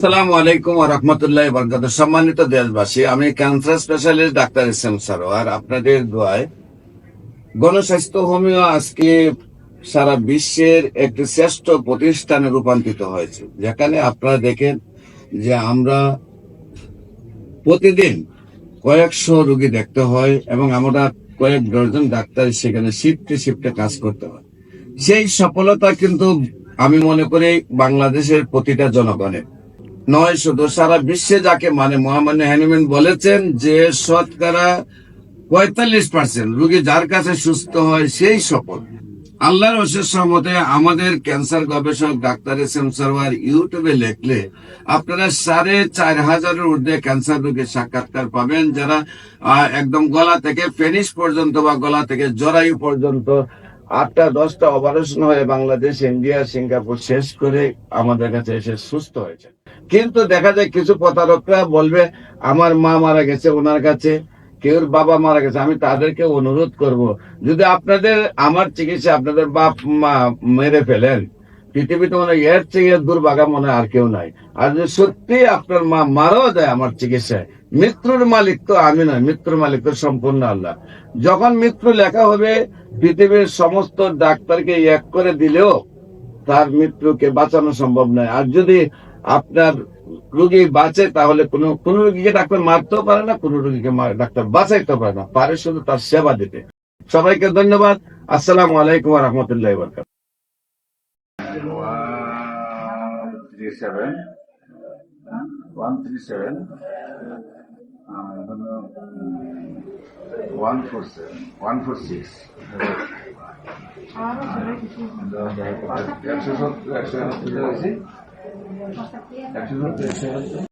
আসসালামু আলাইকুম ওয়া রাহমাতুল্লাহি ওয়া বারাকাতুহু। সম্মানিত দেশবাসী, আমি cancer specialist doctor SM. Sarwar. আপনাদের দোয়ায় গণস্বাস্থ্য হোমিও আজকে সারা বিশ্বের একটি শ্রেষ্ঠ প্রতিষ্ঠানে রূপান্তরিত হয়েছে, যেখানে আপনারা দেখেন যে আমরা প্রতিদিন কয়েকশো রোগী দেখতে হয় এবং আমরা কয়েক ডজন ডাক্তার সেখানে শিফটে শিফটে কাজ করতে হয়। সেই সফলতা কিন্তু আমি মনে করি বাংলাদেশের প্রতিটা জনগণের নয়, শুধু সারা বিশ্বে যাকে মানে মোহাম্মদ হ্যানিম্যান বলেছেন যে শতকরা ৪৫% রোগী যার কাছে সুস্থ হয় সেই সফল। আল্লাহর অশেষ রহমতে আমাদের ক্যান্সার গবেষক ডাক্তার এস.এম. সারোয়ার ইউটিউবে লিখলে আপনারা ৪,৫০০ ঊর্ধ্বে ক্যান্সার রোগীর সাক্ষাৎকার পাবেন, যারা একদম গলা থেকে ফেনিস পর্যন্ত বা গলা থেকে জরায়ু পর্যন্ত ৮টা-১০টা অপারেশন হয়ে বাংলাদেশ, ইন্ডিয়া, সিঙ্গাপুর শেষ করে আমাদের কাছে এসে সুস্থ হয়েছে। কিন্তু দেখা যায় কিছু প্রতারকরা বলবে আমার মা মারা গেছে, ওনার কাছে কেউর বাবা মারা গেছে। আমি তাদেরকে অনুরোধ করব, যদি আপনাদের আমার চিকিৎসা আপনাদের বাপ মা মেরে ফেলেন, পৃথিবীতে মনে হয় এর চেয়ে দুর্ভাগা মনে আর কেউ নাই। আর যদি সত্যি আপনার মা মারাও যায় আমার চিকিৎসায়, মৃত্যুর মালিক তো আমি নয়, মৃত্যুর মালিক তো সম্পূর্ণ আল্লাহ। যখন মৃত্যু লেখা হবে, পৃথিবীর সমস্ত ডাক্তারকে এক করে দিলেও তার মৃত্যুকে বাঁচানো সম্ভব নয়। আর যদি আপনার রোগী বাঁচে, তাহলে কোন রোগীকে ডাক্তার মারতেও পারে না, কোন রোগীকে ডাক্তার বাঁচাইতে পারে না, পারে শুধু তার সেবা দিতে। সবাইকে ধন্যবাদ। আসসালামু আলাইকুম ওয়া রাহমাতুল্লাহি ওয়া বারাকাতুহু। 137 147 146 170 170